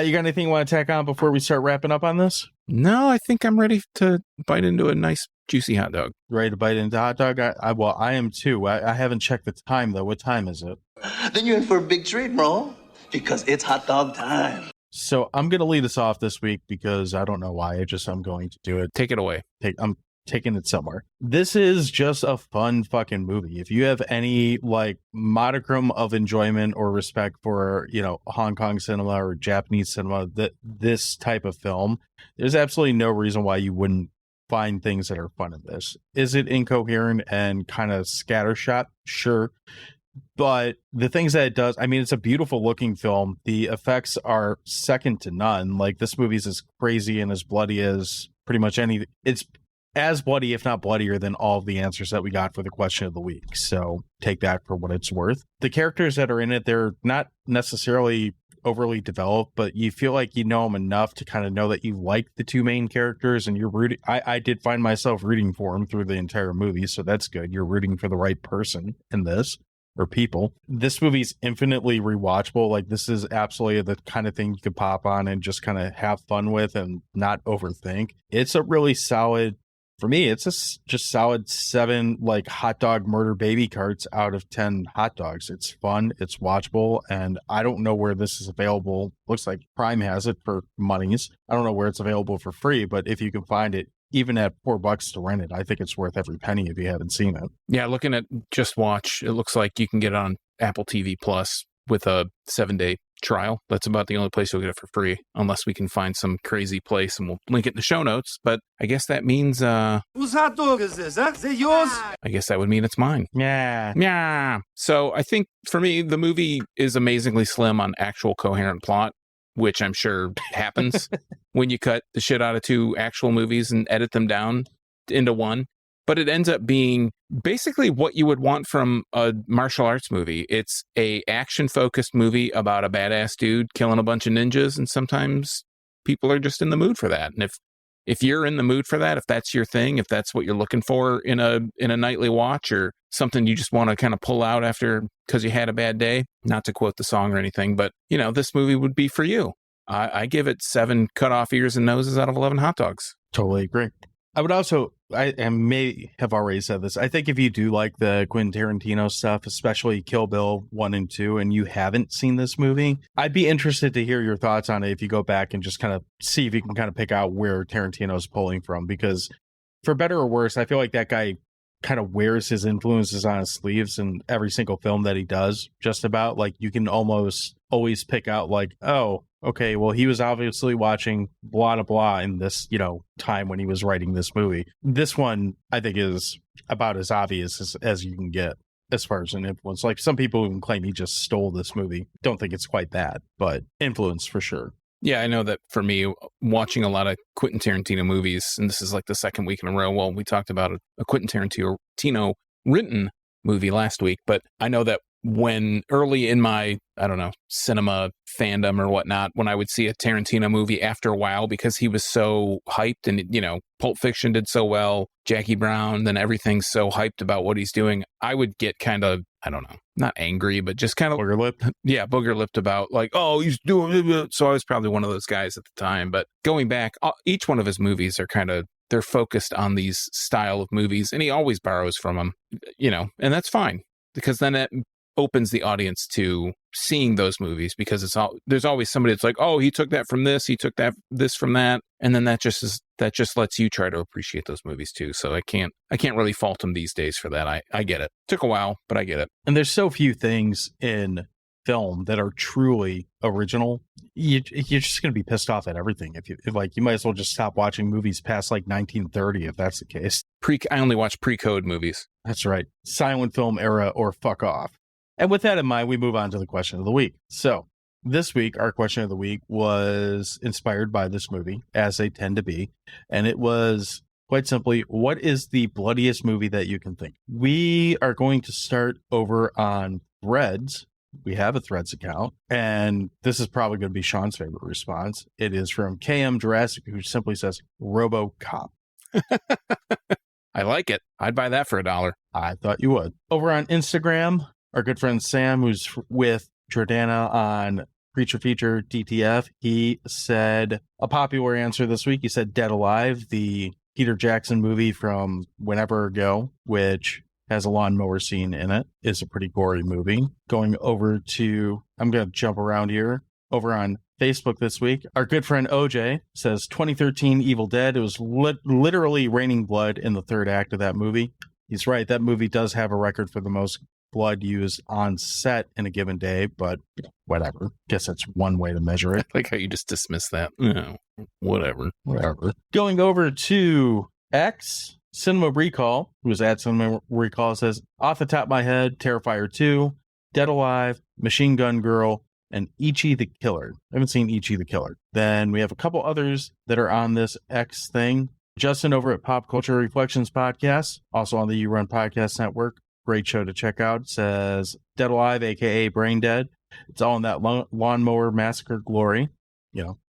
Speaker 2: You got anything you want to tack on before we start wrapping up on this?
Speaker 3: No, I think I'm ready to bite into a nice, juicy hot dog.
Speaker 2: Ready to bite into hot dog? I am too. I haven't checked the time, though. What time is it?
Speaker 6: Then you're in for a big treat, bro, because it's hot dog time.
Speaker 2: So I'm going to lead us off this week because I don't know why. I'm going to do it.
Speaker 3: Take it away.
Speaker 2: I'm taking it somewhere. This is just a fun fucking movie. If you have any like modicum of enjoyment or respect for, Hong Kong cinema or Japanese cinema, this type of film, there's absolutely no reason why you wouldn't find things that are fun in this. Is it incoherent and kind of scattershot? Sure. But the things that it does, it's a beautiful looking film. The effects are second to none. Like, this movie's as crazy and as bloody as pretty much any. It's as bloody, if not bloodier, than all of the answers that we got for the question of the week. So take that for what it's worth. The characters that are in it, they're not necessarily overly developed, but you feel like you know them enough to kind of know that you like the two main characters, and you're rooting. I did find myself rooting for them through the entire movie, so that's good. You're rooting for the right person in this, or people. This movie's infinitely rewatchable. Like, this is absolutely the kind of thing you could pop on and just kind of have fun with and not overthink. It's a really solid, for me, it's just solid 7 like hot dog murder baby carts out of 10 hot dogs. It's fun, it's watchable, and I don't know where this is available. Looks like Prime has it for monies. I don't know where it's available for free, but if you can find it, even at $4 to rent it, I think it's worth every penny if you haven't seen it.
Speaker 3: Yeah, looking at Just Watch, it looks like you can get it on Apple TV Plus with a 7-day trial. That's about the only place you'll get it for free, unless we can find some crazy place, and we'll link it in the show notes. But I guess that means,
Speaker 7: Whose hot dog is this, huh? Is it yours?
Speaker 3: I guess that would mean it's mine.
Speaker 2: Yeah.
Speaker 3: Yeah. So I think for me, the movie is amazingly slim on actual coherent plot, which I'm sure happens when you cut the shit out of two actual movies and edit them down into one. But it ends up being basically what you would want from a martial arts movie. It's a action-focused movie about a badass dude killing a bunch of ninjas, and sometimes people are just in the mood for that. And if you're in the mood for that, if that's your thing, if that's what you're looking for in a nightly watch, or something you just want to kind of pull out after because you had a bad day, not to quote the song or anything, but this movie would be for you. I give it 7 cut off ears and noses out of 11 hot dogs.
Speaker 2: Totally agree. I would also, I may have already said this, I think if you do like the Quentin Tarantino stuff, especially Kill Bill 1 and 2, and you haven't seen this movie, I'd be interested to hear your thoughts on it if you go back and just kind of see if you can kind of pick out where Tarantino's pulling from. Because for better or worse, I feel like that guy kind of wears his influences on his sleeves in every single film that he does, just about. Like, you can almost always pick out like, oh, okay, well, he was obviously watching blah, blah, blah in this, time when he was writing this movie. This one, I think, is about as obvious as you can get as far as an influence. Like, some people even claim he just stole this movie. Don't think it's quite that, but influence for sure.
Speaker 3: Yeah, I know that for me, watching a lot of Quentin Tarantino movies, and this is like the second week in a row. Well, we talked about a Quentin Tarantino written movie last week, but I know that when early in my, cinema fandom or whatnot, when I would see a Tarantino movie after a while, because he was so hyped and, Pulp Fiction did so well, Jackie Brown, then everything's so hyped about what he's doing, I would get kind of, not angry, but just kind of
Speaker 2: booger lipped.
Speaker 3: Yeah, booger lipped about like, oh, he's doing it. So I was probably one of those guys at the time. But going back, each one of his movies are they're focused on these style of movies, and he always borrows from them, and that's fine, because then it opens the audience to seeing those movies, because there's always somebody that's like, oh, he took that from this, he took this from that, and then that just lets you try to appreciate those movies too. So I can't really fault him these days for that. I get it. Took a while, but I get it.
Speaker 2: And there's so few things in film that are truly original. You're just going to be pissed off at everything if you might as well just stop watching movies past like 1930 if that's the case.
Speaker 3: I only watch pre-code movies.
Speaker 2: That's right. Silent film era or fuck off. And with that in mind, we move on to the question of the week. So this week, our question of the week was inspired by this movie, as they tend to be. And it was quite simply, what is the bloodiest movie that you can think? We are going to start over on Threads. We have a Threads account, and this is probably going to be Sean's favorite response. It is from KM Jurassic, who simply says, RoboCop.
Speaker 3: I like it. I'd buy that for $1.
Speaker 2: I thought you would. Over on Instagram, our good friend Sam, who's with Jordana on Creature Feature DTF, he said a popular answer this week. He said Dead Alive, the Peter Jackson movie from whenever ago, which has a lawnmower scene in it, is a pretty gory movie. Going over to, I'm going to jump around here, over on Facebook this week, our good friend OJ says 2013 Evil Dead. It was literally raining blood in the third act of that movie. He's right. That movie does have a record for the most blood used on set in a given day, but whatever. Guess that's one way to measure it.
Speaker 3: I like how you just dismiss that. No, whatever.
Speaker 2: Going over to X, Cinema Recall, who is at Cinema Recall, says, off the top of my head, Terrifier 2, Dead Alive, Machine Gun Girl, and Ichi the Killer. I haven't seen Ichi the Killer. Then we have a couple others that are on this X thing. Justin over at Pop Culture Reflections Podcast, also on the You Run Podcast Network. Great show to check out. Says Dead Alive, a.k.a. Brain Dead. It's all in that lawnmower massacre glory.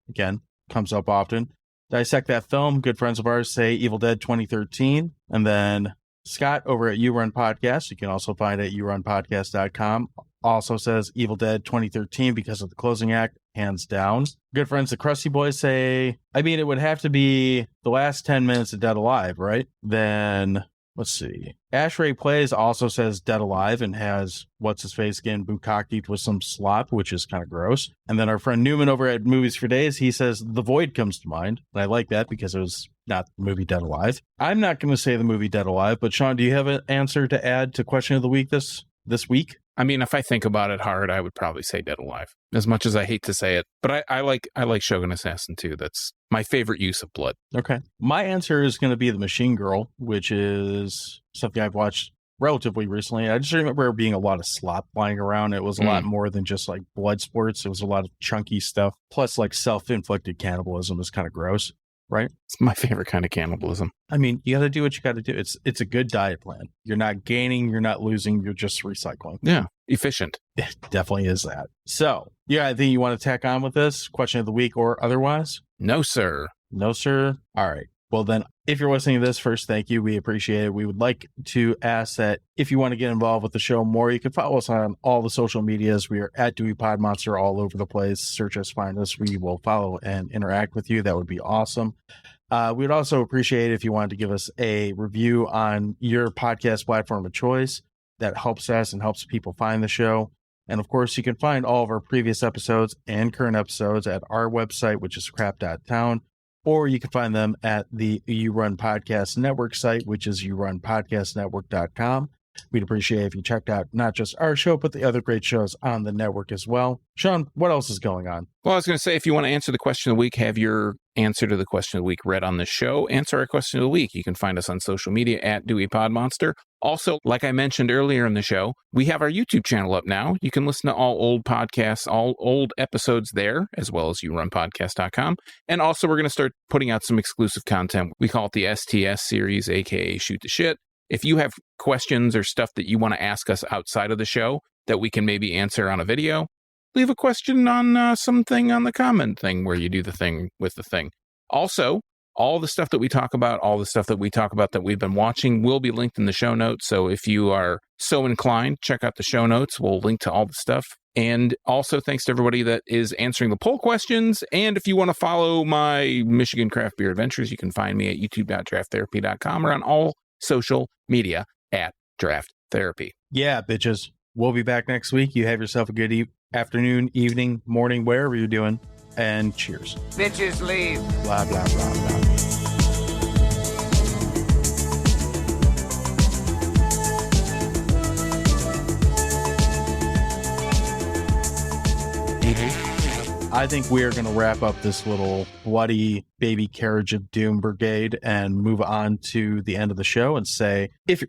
Speaker 2: Again, comes up often. Dissect That Film. Good friends of ours say Evil Dead 2013. And then Scott over at You Run Podcast. You can also find it at yourunpodcast.com. Also says Evil Dead 2013 because of the closing act, hands down. Good friends, the Krusty Boys say, it would have to be the last 10 minutes of Dead Alive, right? Then, let's see. Ashray Plays also says Dead Alive and has what's-his-face getting bukkakied with some slop, which is kind of gross. And then our friend Newman over at Movies for Days, he says The Void comes to mind. And I like that because it was not the movie Dead Alive. I'm not going to say the movie Dead Alive, but Sean, do you have an answer to add to Question of the Week this week?
Speaker 3: I mean, if I think about it hard, I would probably say Dead Alive, as much as I hate to say it. But I like Shogun Assassin too. That's my favorite use of blood.
Speaker 2: Okay. My answer is going to be The Machine Girl, which is something I've watched relatively recently. I just remember there being a lot of slop flying around. It was a lot more than just like blood sports. It was a lot of chunky stuff. Plus, like self-inflicted cannibalism is kind of gross, right?
Speaker 3: It's my favorite kind of cannibalism.
Speaker 2: I mean, you got to do what you got to do. It's a good diet plan. You're not gaining, you're not losing, you're just recycling.
Speaker 3: Yeah, efficient.
Speaker 2: It definitely is that. So, yeah, I think you want to tack on with this question of the week or otherwise?
Speaker 3: No, sir.
Speaker 2: No, sir. All right. Well, then, if you're listening to this, first, thank you. We appreciate it. We would like to ask that if you want to get involved with the show more, you can follow us on all the social medias. We are at Dewey Pod Monster all over the place. Search us, find us. We will follow and interact with you. That would be awesome. We would also appreciate it if you wanted to give us a review on your podcast platform of choice. That helps us and helps people find the show. And of course, you can find all of our previous episodes and current episodes at our website, which is crap.town. Or you can find them at the You Run Podcast Network site, which is yourunpodcastnetwork.com. We'd appreciate if you checked out not just our show, but the other great shows on the network as well. Sean, what else is going on?
Speaker 3: Well, I was going to say, if you want to answer the question of the week, have your answer to the question of the week read on the show, answer our question of the week. You can find us on social media at Dewey Pod Monster. Also, like I mentioned earlier in the show, we have our YouTube channel up now. You can listen to all old podcasts, all old episodes there, as well as yourunpodcast.com. And also, we're going to start putting out some exclusive content. We call it the STS series, aka Shoot the Shit. If you have questions or stuff that you want to ask us outside of the show that we can maybe answer on a video, leave a question on something on the comment thing where you do the thing with the thing. Also, all the stuff that we talk about, that we've been watching will be linked in the show notes. So if you are so inclined, check out the show notes. We'll link to all the stuff. And also thanks to everybody that is answering the poll questions. And if you want to follow my Michigan craft beer adventures, you can find me at youtube.drafttherapy.com or on all social media at Draft Therapy.
Speaker 2: Yeah, bitches. We'll be back next week. You have yourself a good afternoon, evening, morning, wherever you're doing. And cheers.
Speaker 7: Bitches leave.
Speaker 2: Blah, blah, blah, blah. I think we are going to wrap up this little bloody baby carriage of doom brigade and move on to the end of the show and say, if